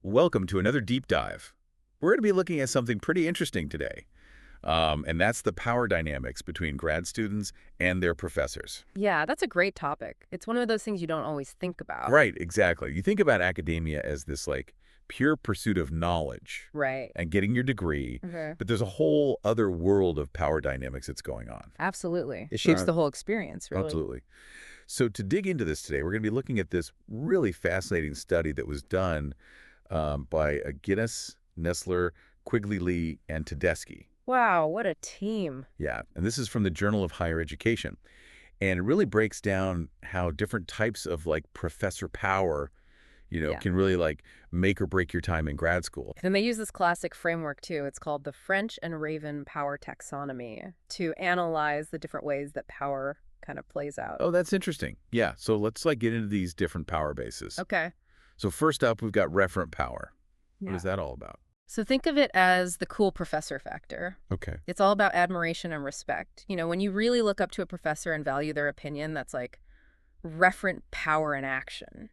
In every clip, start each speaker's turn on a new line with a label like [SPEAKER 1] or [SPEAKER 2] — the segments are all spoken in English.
[SPEAKER 1] Welcome to another deep dive. We're going to be looking at something pretty interesting today, and that's the power dynamics between grad students and their professors.
[SPEAKER 2] Yeah, that's a great topic. It's one of those things you don't always think about.
[SPEAKER 1] Right, exactly. You think about academia as this, pure pursuit of knowledge
[SPEAKER 2] Right.
[SPEAKER 1] and getting your degree,
[SPEAKER 2] Okay.
[SPEAKER 1] but there's a whole other world of power dynamics that's going on.
[SPEAKER 2] Absolutely. It shapes
[SPEAKER 1] Right.
[SPEAKER 2] the whole experience, really.
[SPEAKER 1] Absolutely. So to dig into this today, we're going to be looking at this really fascinating study that was done by Guinness, Nestler, Quigley Lee, and Tedeschi.
[SPEAKER 2] Wow, what a team.
[SPEAKER 1] Yeah, and this is from the Journal of Higher Education. And it really breaks down how different types of professor power,
[SPEAKER 2] Yeah.
[SPEAKER 1] can really make or break your time in grad school.
[SPEAKER 2] And they use this classic framework, too. It's called the French and Raven power taxonomy to analyze the different ways that power kind of plays out.
[SPEAKER 1] Oh, that's interesting. Yeah, so let's get into these different power bases.
[SPEAKER 2] Okay.
[SPEAKER 1] So first up, we've got referent power. What
[SPEAKER 2] Yeah.
[SPEAKER 1] is that all about?
[SPEAKER 2] So think of it as the cool professor factor.
[SPEAKER 1] Okay.
[SPEAKER 2] It's all about admiration and respect. When you really look up to a professor and value their opinion, that's like referent power in action.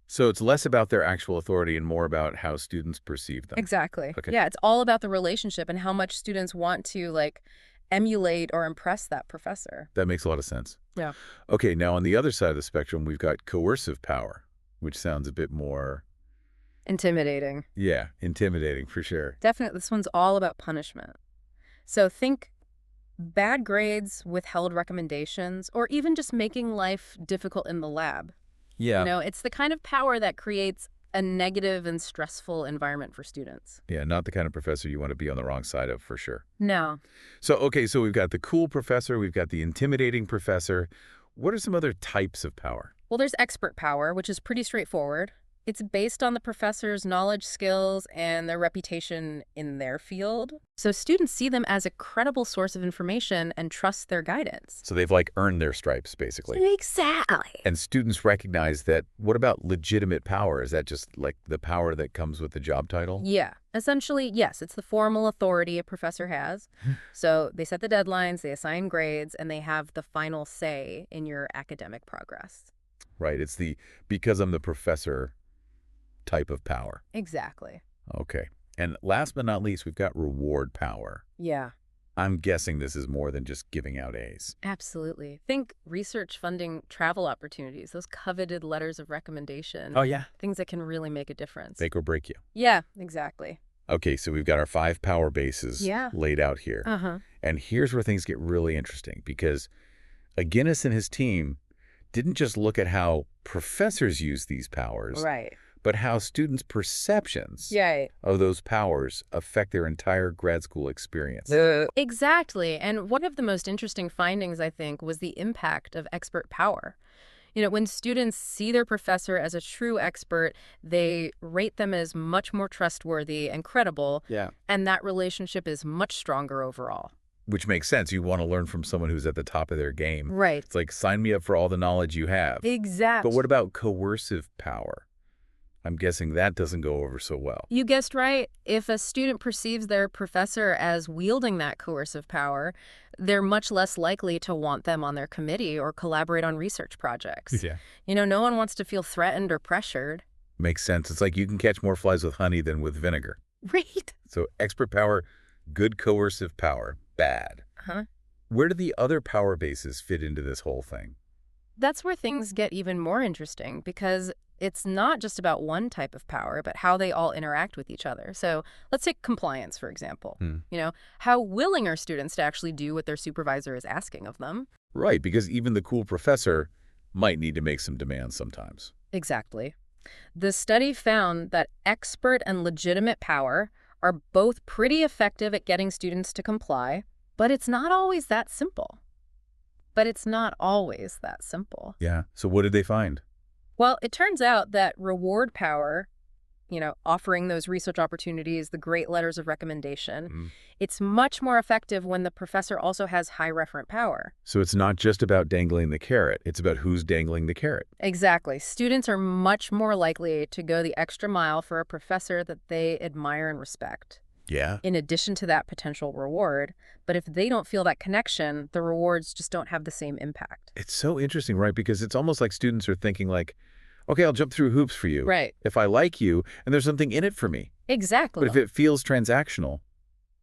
[SPEAKER 1] So it's less about their actual authority and more about how students perceive them.
[SPEAKER 2] Exactly.
[SPEAKER 1] Okay.
[SPEAKER 2] Yeah, it's all about the relationship and how much students want to emulate or impress that professor.
[SPEAKER 1] That makes a lot of sense.
[SPEAKER 2] Yeah.
[SPEAKER 1] Okay, now on the other side of the spectrum, we've got coercive power, which sounds a bit more,
[SPEAKER 2] Intimidating.
[SPEAKER 1] yeah, intimidating for sure.
[SPEAKER 2] Definitely, this one's all about punishment. So think bad grades, withheld recommendations, or even just making life difficult in the lab.
[SPEAKER 1] Yeah.
[SPEAKER 2] It's the kind of power that creates a negative and stressful environment for students.
[SPEAKER 1] Yeah, not the kind of professor you want to be on the wrong side of for sure.
[SPEAKER 2] No.
[SPEAKER 1] So, okay, so we've got the cool professor, we've got the intimidating professor. What are some other types of power?
[SPEAKER 2] Well, there's expert power, which is pretty straightforward. It's based on the professor's knowledge, skills, and their reputation in their field. So students see them as a credible source of information and trust their guidance.
[SPEAKER 1] So they've earned their stripes, basically.
[SPEAKER 2] Exactly.
[SPEAKER 1] And students recognize that. What about legitimate power? Is that just the power that comes with the job title?
[SPEAKER 2] Yeah. Essentially, yes, it's the formal authority a professor has. So they set the deadlines, they assign grades, and they have the final say in your academic progress.
[SPEAKER 1] Right, it's the because I'm the professor type of power.
[SPEAKER 2] Exactly.
[SPEAKER 1] Okay. And last but not least, we've got reward power.
[SPEAKER 2] Yeah,
[SPEAKER 1] I'm guessing this is more than just giving out A's.
[SPEAKER 2] absolutely. Think research funding, travel opportunities, those coveted letters of recommendation.
[SPEAKER 1] Oh, yeah.
[SPEAKER 2] Things that can really make a difference.
[SPEAKER 1] Make or break you.
[SPEAKER 2] Yeah, exactly.
[SPEAKER 1] Okay, so we've got our 5 power bases laid out here.
[SPEAKER 2] Uh-huh.
[SPEAKER 1] And here's where things get really interesting because Guinness and his team didn't just look at how professors use these powers,
[SPEAKER 2] Right.
[SPEAKER 1] but how students' perceptions
[SPEAKER 2] Yeah.
[SPEAKER 1] of those powers affect their entire grad school experience.
[SPEAKER 2] Exactly. And one of the most interesting findings, I think, was the impact of expert power. When students see their professor as a true expert, they rate them as much more trustworthy and credible.
[SPEAKER 1] Yeah.
[SPEAKER 2] And that relationship is much stronger overall.
[SPEAKER 1] Which makes sense. You want to learn from someone who's at the top of their game.
[SPEAKER 2] Right.
[SPEAKER 1] It's like, sign me up for all the knowledge you have.
[SPEAKER 2] Exactly.
[SPEAKER 1] But what about coercive power? I'm guessing that doesn't go over so well.
[SPEAKER 2] You guessed right. If a student perceives their professor as wielding that coercive power, they're much less likely to want them on their committee or collaborate on research projects.
[SPEAKER 1] Yeah.
[SPEAKER 2] No one wants to feel threatened or pressured.
[SPEAKER 1] Makes sense. It's like you can catch more flies with honey than with vinegar.
[SPEAKER 2] Right.
[SPEAKER 1] So expert power, good coercive power, bad.
[SPEAKER 2] Huh?
[SPEAKER 1] Where do the other power bases fit into this whole thing?
[SPEAKER 2] That's where things get even more interesting because it's not just about one type of power, but how they all interact with each other. So let's take compliance, for example. How willing are students to actually do what their supervisor is asking of them?
[SPEAKER 1] Right, because even the cool professor might need to make some demands sometimes.
[SPEAKER 2] Exactly. The study found that expert and legitimate power are both pretty effective at getting students to comply, but it's not always that simple.
[SPEAKER 1] Yeah. So what did they find?
[SPEAKER 2] Well, it turns out that reward power, offering those research opportunities, the great letters of recommendation, it's much more effective when the professor also has high referent power.
[SPEAKER 1] So it's not just about dangling the carrot. It's about who's dangling the carrot.
[SPEAKER 2] Exactly. Students are much more likely to go the extra mile for a professor that they admire and respect.
[SPEAKER 1] Yeah.
[SPEAKER 2] In addition to that potential reward. But if they don't feel that connection, the rewards just don't have the same impact.
[SPEAKER 1] It's so interesting, right? Because it's almost like students are thinking Okay, I'll jump through hoops for you
[SPEAKER 2] Right.
[SPEAKER 1] if I like you and there's something in it for me. But
[SPEAKER 2] Exactly.
[SPEAKER 1] if it feels transactional,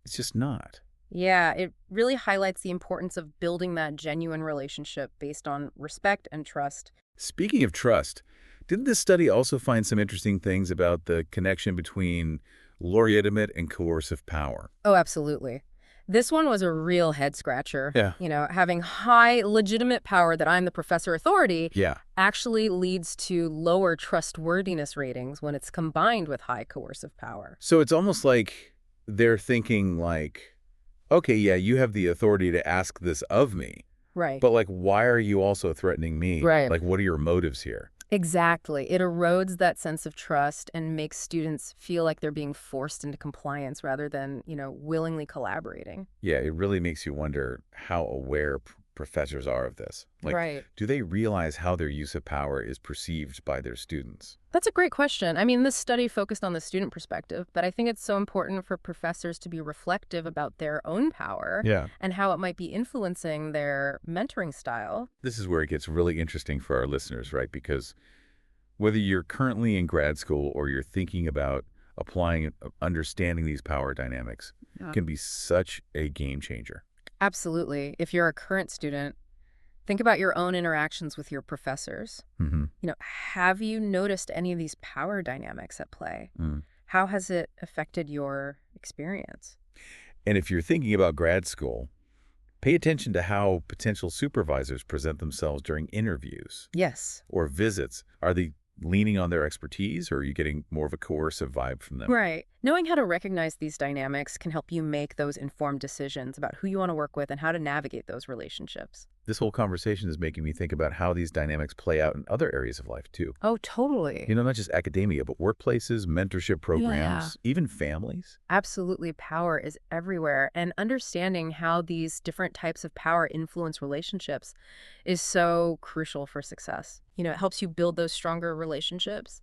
[SPEAKER 1] it's just not.
[SPEAKER 2] Yeah, it really highlights the importance of building that genuine relationship based on respect and trust.
[SPEAKER 1] Speaking of trust, didn't this study also find some interesting things about the connection between legitimate and coercive power?
[SPEAKER 2] Oh, absolutely. This one was a real head scratcher.
[SPEAKER 1] Yeah.
[SPEAKER 2] Having high legitimate power that I'm the professor authority
[SPEAKER 1] Yeah.
[SPEAKER 2] actually leads to lower trustworthiness ratings when it's combined with high coercive power.
[SPEAKER 1] So it's almost like they're thinking like, okay, yeah, you have the authority to ask this of me,
[SPEAKER 2] Right.
[SPEAKER 1] but like, why are you also threatening me?
[SPEAKER 2] Right.
[SPEAKER 1] Like, what are your motives here?
[SPEAKER 2] Exactly. It erodes that sense of trust and makes students feel like they're being forced into compliance rather than, willingly collaborating.
[SPEAKER 1] Yeah, it really makes you wonder how aware professors are of this. Like,
[SPEAKER 2] Right.
[SPEAKER 1] do they realize how their use of power is perceived by their students?
[SPEAKER 2] That's a great question. I mean, this study focused on the student perspective, but I think it's so important for professors to be reflective about their own power
[SPEAKER 1] Yeah.
[SPEAKER 2] and how it might be influencing their mentoring style.
[SPEAKER 1] This is where it gets really interesting for our listeners, right? Because whether you're currently in grad school or you're thinking about applying and understanding these power dynamics
[SPEAKER 2] Yeah.
[SPEAKER 1] can be such a game changer.
[SPEAKER 2] Absolutely. If you're a current student, think about your own interactions with your professors.
[SPEAKER 1] Hmm.
[SPEAKER 2] Have you noticed any of these power dynamics at play?
[SPEAKER 1] Mm.
[SPEAKER 2] How has it affected your experience?
[SPEAKER 1] And if you're thinking about grad school, pay attention to how potential supervisors present themselves during interviews
[SPEAKER 2] Yes.
[SPEAKER 1] or visits. Are they leaning on their expertise, or are you getting more of a coercive vibe from them?
[SPEAKER 2] Right. Knowing how to recognize these dynamics can help you make those informed decisions about who you want to work with and how to navigate those relationships.
[SPEAKER 1] This whole conversation is making me think about how these dynamics play out in other areas of life, too.
[SPEAKER 2] Oh, totally.
[SPEAKER 1] Not just academia, but workplaces, mentorship programs, even families.
[SPEAKER 2] Absolutely. Power is everywhere. And understanding how these different types of power influence relationships is so crucial for success. It helps you build those stronger relationships,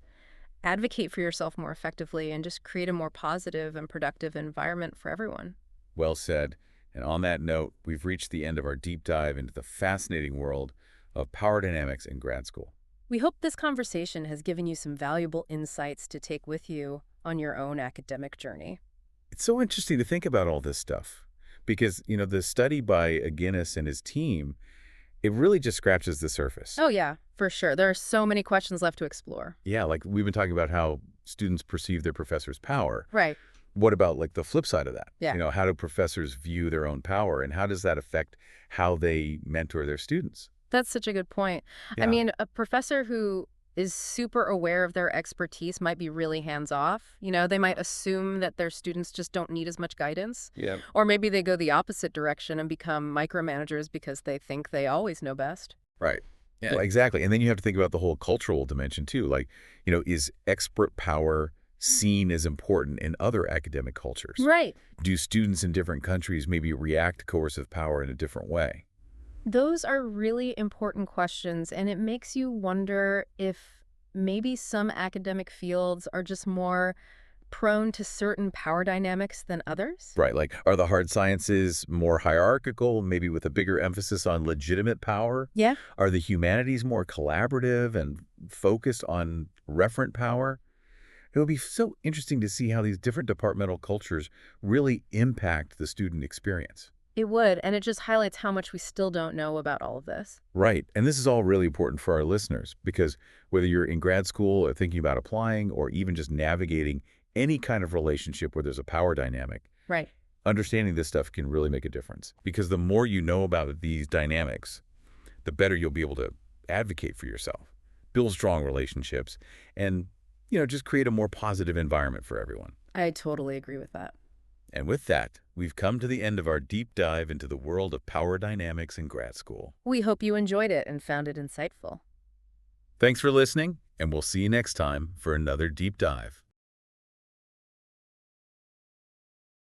[SPEAKER 2] advocate for yourself more effectively, and just create a more positive and productive environment for everyone.
[SPEAKER 1] Well said. And on that note, we've reached the end of our deep dive into the fascinating world of power dynamics in grad school.
[SPEAKER 2] We hope this conversation has given you some valuable insights to take with you on your own academic journey.
[SPEAKER 1] It's so interesting to think about all this stuff because, the study by Guinness and his team, it really just scratches the surface.
[SPEAKER 2] Oh, yeah, for sure. There are so many questions left to explore.
[SPEAKER 1] Yeah, like we've been talking about how students perceive their professor's power.
[SPEAKER 2] Right.
[SPEAKER 1] What about like the flip side of that?
[SPEAKER 2] Yeah.
[SPEAKER 1] How do professors view their own power and how does that affect how they mentor their students?
[SPEAKER 2] That's such a good point. I
[SPEAKER 1] Yeah.
[SPEAKER 2] mean, a professor who is super aware of their expertise might be really hands-off. They might assume that their students just don't need as much guidance.
[SPEAKER 1] Yeah.
[SPEAKER 2] Or maybe they go the opposite direction and become micromanagers because they think they always know best.
[SPEAKER 1] Right. Yeah, well, exactly. And then you have to think about the whole cultural dimension too. Like, is expert power seen as important in other academic cultures?
[SPEAKER 2] Right.
[SPEAKER 1] Do students in different countries maybe react to coercive power in a different way?
[SPEAKER 2] Those are really important questions, and it makes you wonder if maybe some academic fields are just more prone to certain power dynamics than others.
[SPEAKER 1] Right. Like, are the hard sciences more hierarchical, maybe with a bigger emphasis on legitimate power?
[SPEAKER 2] Yeah.
[SPEAKER 1] Are the humanities more collaborative and focused on referent power? It would be so interesting to see how these different departmental cultures really impact the student experience.
[SPEAKER 2] It would, and it just highlights how much we still don't know about all of this.
[SPEAKER 1] Right. And this is all really important for our listeners because whether you're in grad school or thinking about applying or even just navigating any kind of relationship where there's a power dynamic,
[SPEAKER 2] Right.
[SPEAKER 1] understanding this stuff can really make a difference. Because the more you know about these dynamics, the better you'll be able to advocate for yourself, build strong relationships, and, just create a more positive environment for everyone.
[SPEAKER 2] I totally agree with that.
[SPEAKER 1] And with that, we've come to the end of our deep dive into the world of power dynamics in grad school.
[SPEAKER 2] We hope you enjoyed it and found it insightful.
[SPEAKER 1] Thanks for listening, and we'll see you next time for another deep dive.